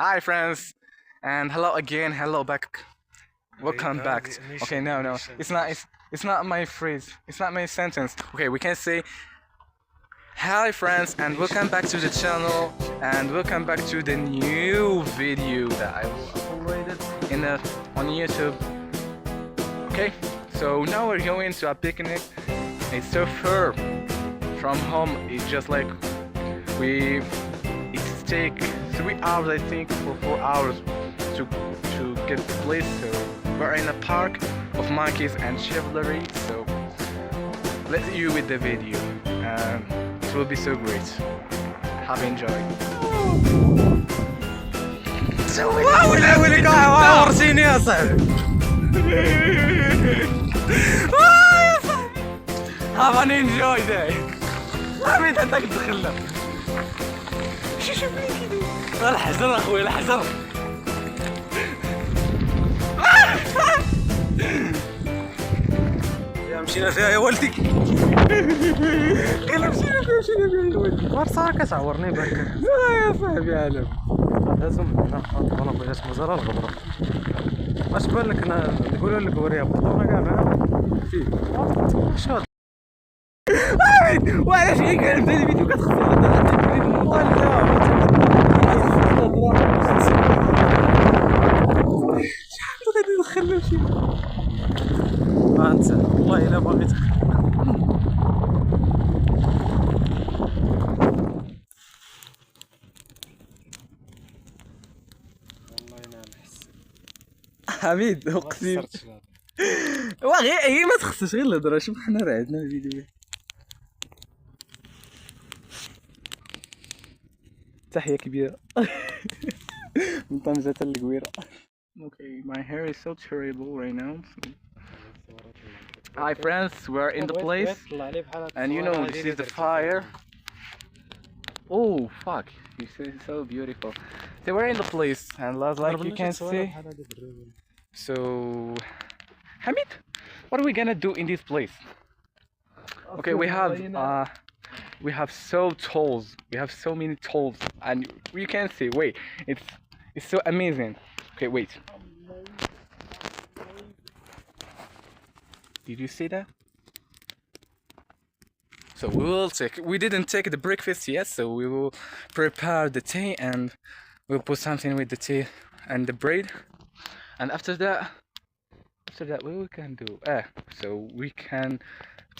Hi friends, and hello again, hello back. Welcome back. Okay, no, it's not my phrase. It's not my sentence. Okay, we can say hi friends, and welcome back to the channel, and welcome back to the new video that I will upload on YouTube. Okay, so now we're going to a picnic. It's so far from home. It's just like it take 3 hours, I think, or 4 hours to get the place. So we're in a park of monkeys and chivalry. So let's you with the video, and it will be so great. Have enjoy. ويلك عورتيني يا صاحبي. Have an enjoy day. حميد انت تدخلنا. شوف لي كده. الحجر اخويا الحجر. يا مشينا فيها يا ولدي. قال مشينا فيها يا ولدي. ورصا كتعورني بالك. يا صاحبي عالم. لازم انا بغيت مزرعه الغبره. اش بان لك نقولوا لك وريها بطوله كاع معاها فيه شو هذا وعلاش هي كانت في الفيديو كتخسر شحال غادي ندخلو شي ما انت والله الا باغي حميد اقسم واغي هي ما تخصش غير الهضره. شوف حنا راه عندنا الفيديو. تحية كبيرة من طنجة القويرة. Okay, my hair is so terrible right now. Hi friends, we're in the place, and you know this is the fire. Oh fuck, you see, it's so beautiful. So we're in the place, and like you can see. So, Hamid, what are we gonna do in this place? Okay, we have tolls. We have so many tolls, and you can see. Wait, it's so amazing. Okay, wait. Did you see that? So we didn't take the breakfast yet, so we will prepare the tea, and we'll put something with the tea and the bread, and after that what we can do? So we can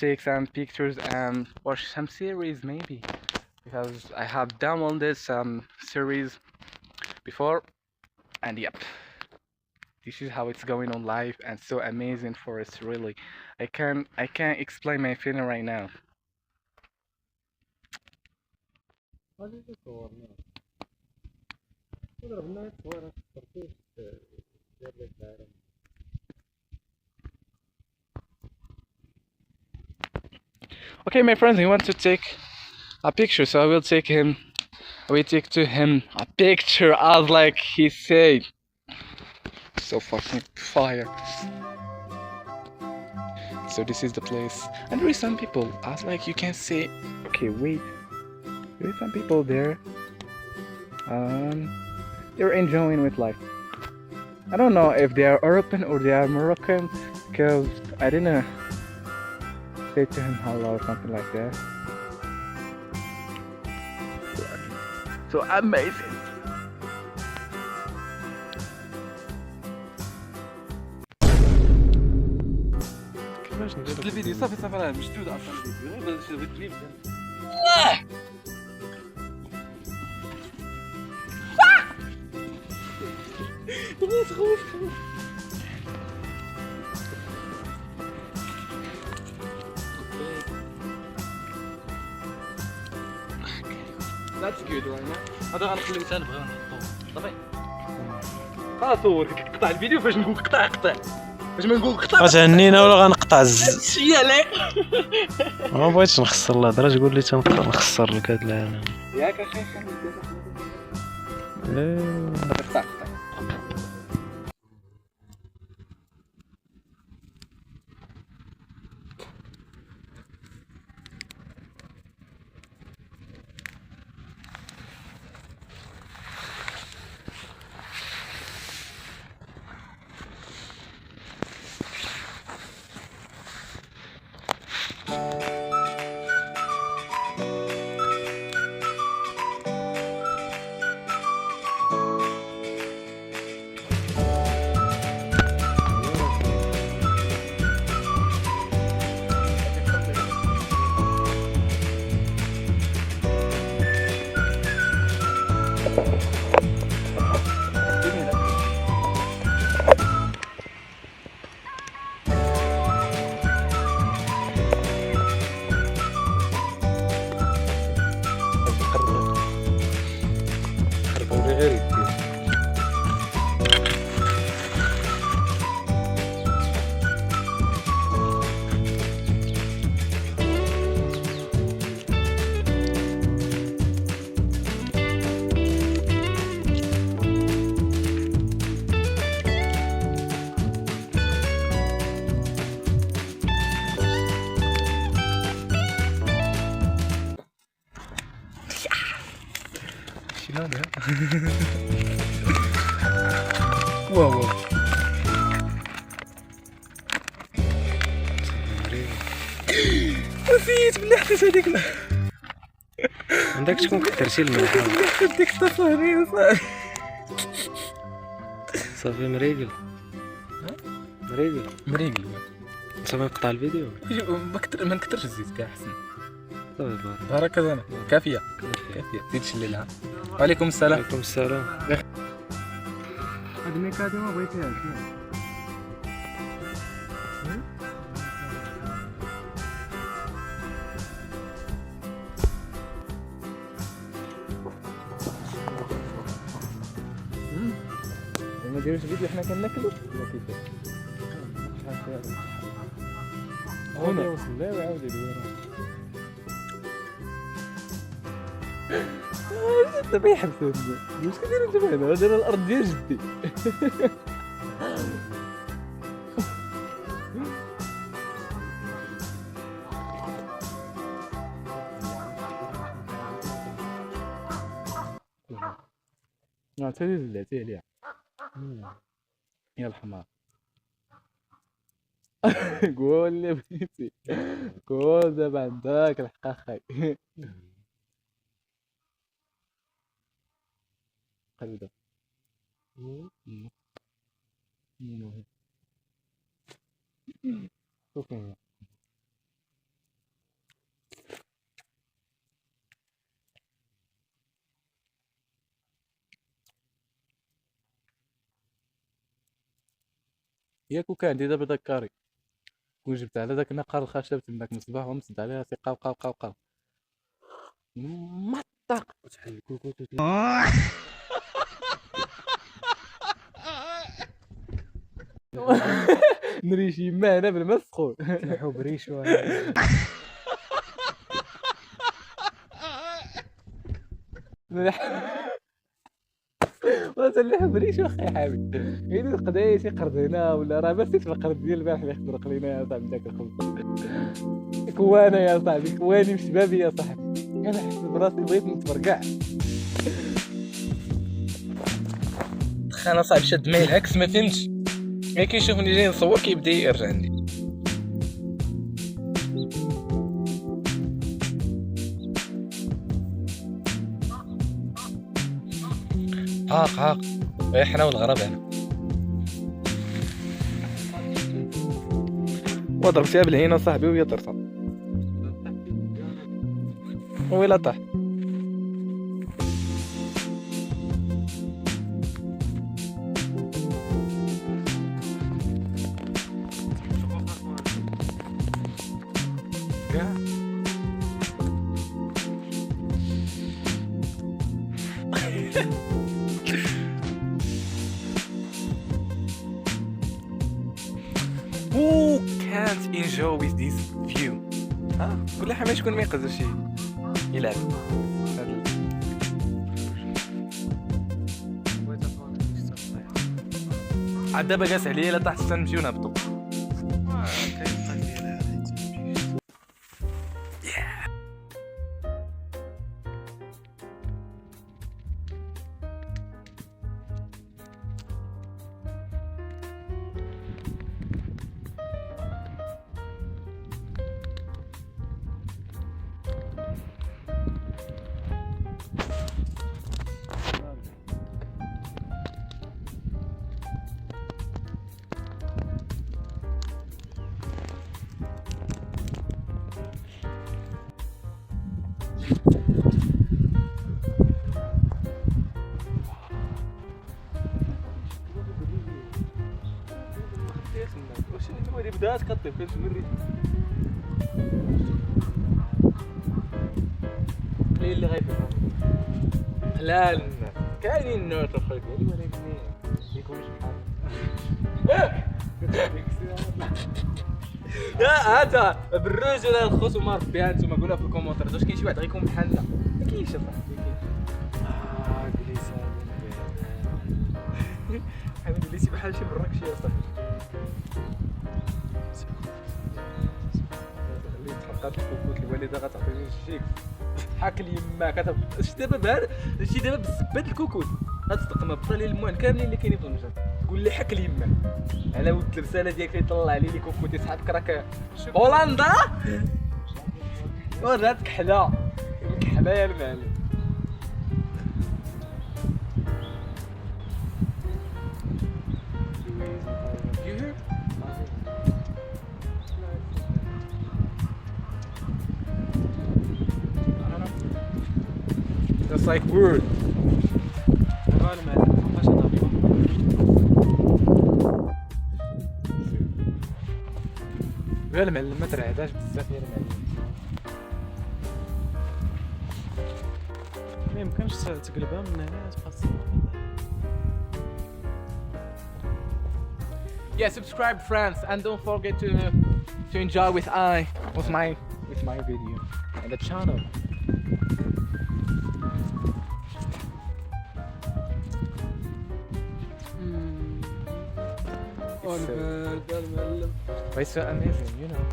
take some pictures and watch some series maybe, because I have downloaded some series before, and yep, this is how it's going on live, and so amazing for us, really. I can't explain my feeling right now. Okay, my friends, he wants to take a picture, so I will take to him a picture, as like he said. So fucking fire. So this is the place, and there is some people, as like you can see. Okay, wait, there is some people there. They're enjoying with life. I don't know if they are European or they are Moroccan, because I didn't say to him hello or something like that. So amazing. الفيديو صافي راه مشدود اصلا الفيديو شوف الكليب That's good right now. هذا غنخليو حتى نبغيو نحطو صافي خلاص صور قطع الفيديو. فاش نقول قطع فاش ما نقول قطع غتهنينا ولا غنقطع هادشي عليك. ما بغيتش نخسر الهضره تقول لي تنقدر نخسر لك هاد العالم ياك اخي. قطع غير يدير. شنو هذا؟ واو واو نسيت بلي حطيت هذيك عندك شكون كثر شي الملح ديك التصاوير صافي صافي مريقل مريقل صافي نقطع الفيديو ما نكثرش الزيت كاع احسن صافي بارك بارك الله كافيه زيد الليلة. وعليكم السلام. عليكم السلام. هاد الميكادو ما بغيتيهاش ما ديروش فيديو حنا كناكلو ولا كيفاش؟ هنا وصل لا وعاود يدور دابا يحبسوا واش كديروا نتوما هنا؟ هذا الارض ديال جدي تالي عليها يا الحمار قول لي بغيتي قول دابا عندك الحق اخاي قلبه شوفي ياك وكان عندي دابا داك كاري كون جبت على داك النقار الخشب تماك من الصباح ومسد عليها ثقه وقاو مطق تحل الكوكوت نريش يما هنا بالماء السخون تلحو بريش والله تلحو بريش واخا يا حبيبي غير القضايا شي قرضينا ولا راه ما سيت القرض ديال البارح اللي خضرق لينا يا صاحبي داك الخبز كوانا يا صاحبي كواني بشبابي يا صاحبي انا حسيت براسي بغيت نتفرقع انا صاحبي شاد معايا العكس ما فهمتش ملي كيشوفني جاي نصور كيبدا يرجع عندي عاق غير حنا والغراب هنا وضرب فيها بالعين صاحبي وهي طرطا ويلا طاح Who can't enjoy with this view? كل حما شكون ما يقدرش يلعب عاد دابا قاس عليا لا طاح حتى نمشيو نهبطو بدات كطيب كنت مريت اللي غايب لا كاينين النوع الاخر ديالي ولكن يكونش بحال لا هذا بالروج ولا الخوص وما ربي هانتوما قولها في الكومونتير واش كاين شي واحد غيكون بحالنا ما كاينش اصاحبي جليسة حبيبي اللي بحال شي براك شي اصاحبي اللي تحققت الكوكوت الوالده غتعطيني الشيك حاك اليما شتي دابا بهذا شي دابا بالسبات الكوكوت غتستقنا بطالي الموان كاملين اللي كاينين في المجال قول لي حك اليما على ود الرساله ديالك اللي طلع لي كوكوت يسحبك راك هولندا وراتك حلا الكحله يا المعلم That's like word. يا المعلم ما ترعداش بزاف يا المعلم ما يمكنش تقلبها من هنا تبقى Yeah, subscribe friends and don't forget to enjoy with my video and the channel. But it's so amazing, you know.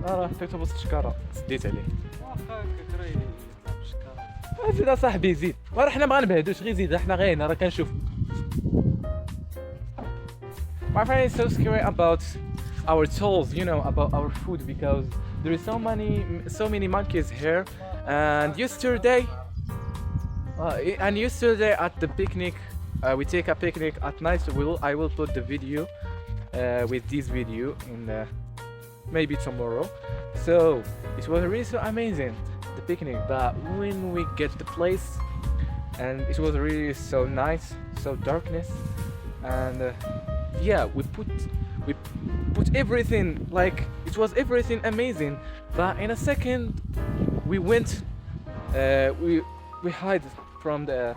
راه حطيته وسط الشكاره سديت عليه واخا كري زيد اصاحبي زيد راه حنا ما غنبعدوش غير زيد حنا غير هنا راه كنشوف My friend is so scared about our tools, you know, about our food because there is so many monkeys here and yesterday at the picnic we take a picnic at night so I will put the video with this video in maybe tomorrow so it was really so amazing the picnic but when we get the place and it was really so nice so darkness and yeah we put everything like it was everything amazing but in a second we went we hide from the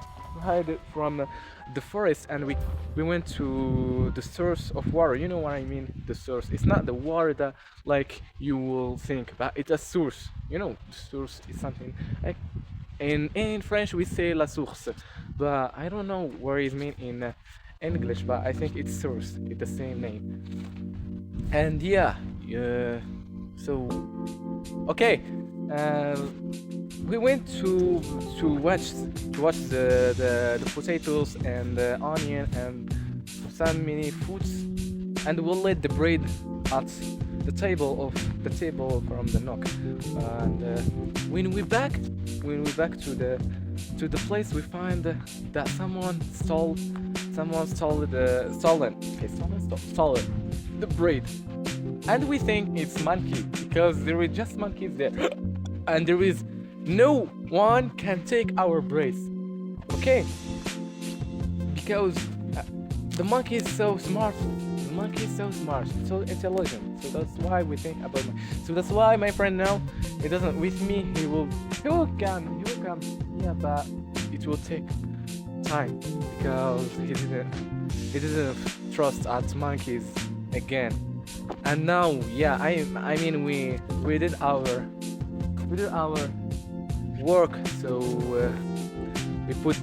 forest and we went to the source of water. You know what I mean? The source. It's not the water that like you will think, but it's a source. You know, the source is something like in French we say la source, but I don't know what it means in English. But I think it's source. It's the same name. And yeah, so okay. We went to watch the potatoes and the onion and some many foods and we'll let the bread at the table from the nook and when we back to the place we find that someone stole the bread and we think it's monkey because there were just monkeys there and there is no one can take our bread okay because the monkey is so smart so intelligent so that's why we think about so that's why my friend now he doesn't with me he will come yeah but it will take time because he didn't trust at monkeys again and now yeah I mean we did our work so we put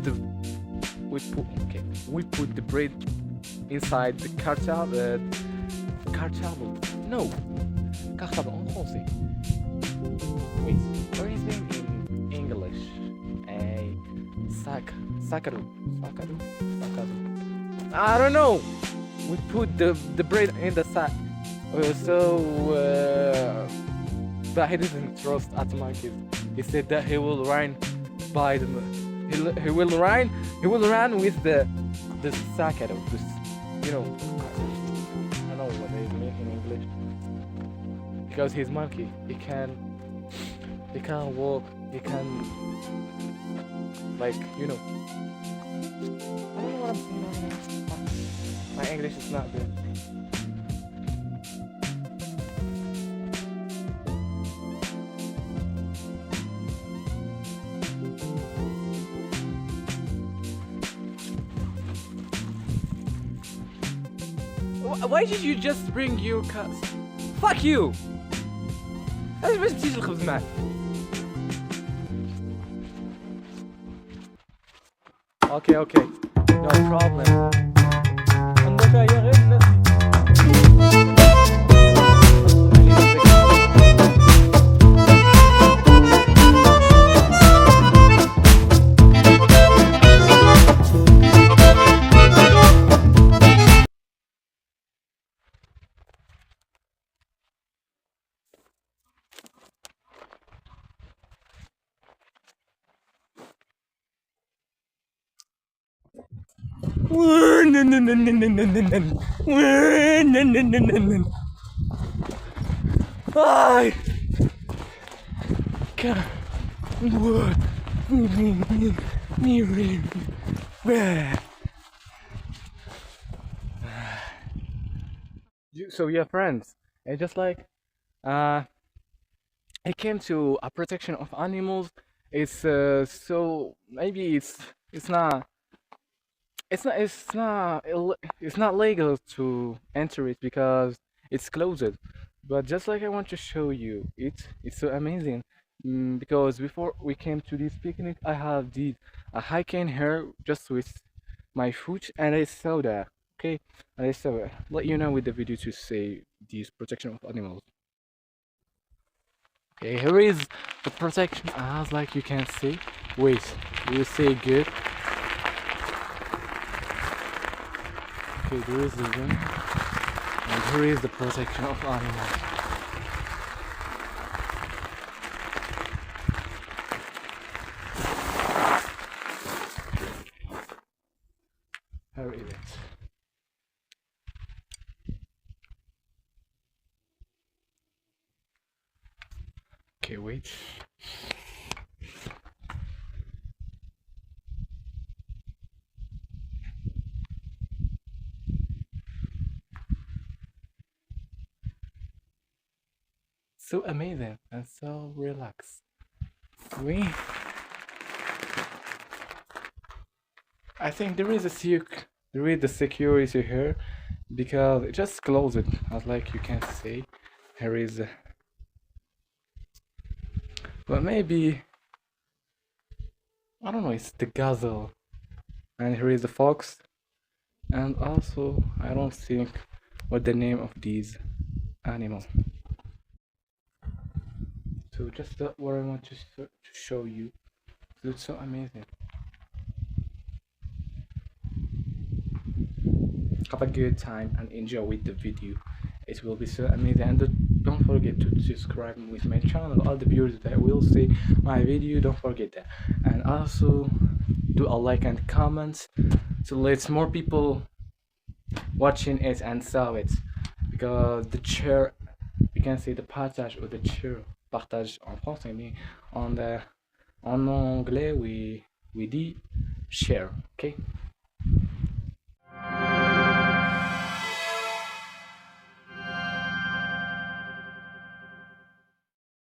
the bread inside the cartable no cartable en français wait what is it in English sacado I don't know we put the bread in the sack but he didn't trust at monkeys he said that he will run by them he will run with the sacado you know I don't know what they mean in English because he's monkey he can't walk he can like you know I don't know what I'm saying my English is not good why did you just bring your cups? Fuck you! علاش باش تجيش الخبز معك؟ اوكي no problem. عندك يا غير الناس. Ay, so yeah, friends, it's just like it came to a protection of animals. It's so maybe it's not it's not legal to enter it because it's closed. But just like I want to show you, it's so amazing. Because before we came to this picnic, I have did a hiking here just with my foot, and I saw that. Okay, and I saw let you know with the video to say this protection of animals. Okay, here is the protection as like you can see. Wait, you see good? Okay, there is the ring, and here is the protection of animals. Here it is. Okay, wait. So amazing and so relaxed. I think there is the security here because it just closed it as like you can see. Here is but maybe I don't know, it's the gazelle, and here is the fox, and also I don't think what the name of these animals. So just what I want to show you. So it's so amazing. Have a good time and enjoy with the video. It will be so amazing, and don't forget to subscribe with my channel. All the viewers that will see my video, don't forget that, and also do a like and comment so let more people watching it and saw it, because the share, you can say the partage or the share, partage en français, mais en anglais we dit share. Okay.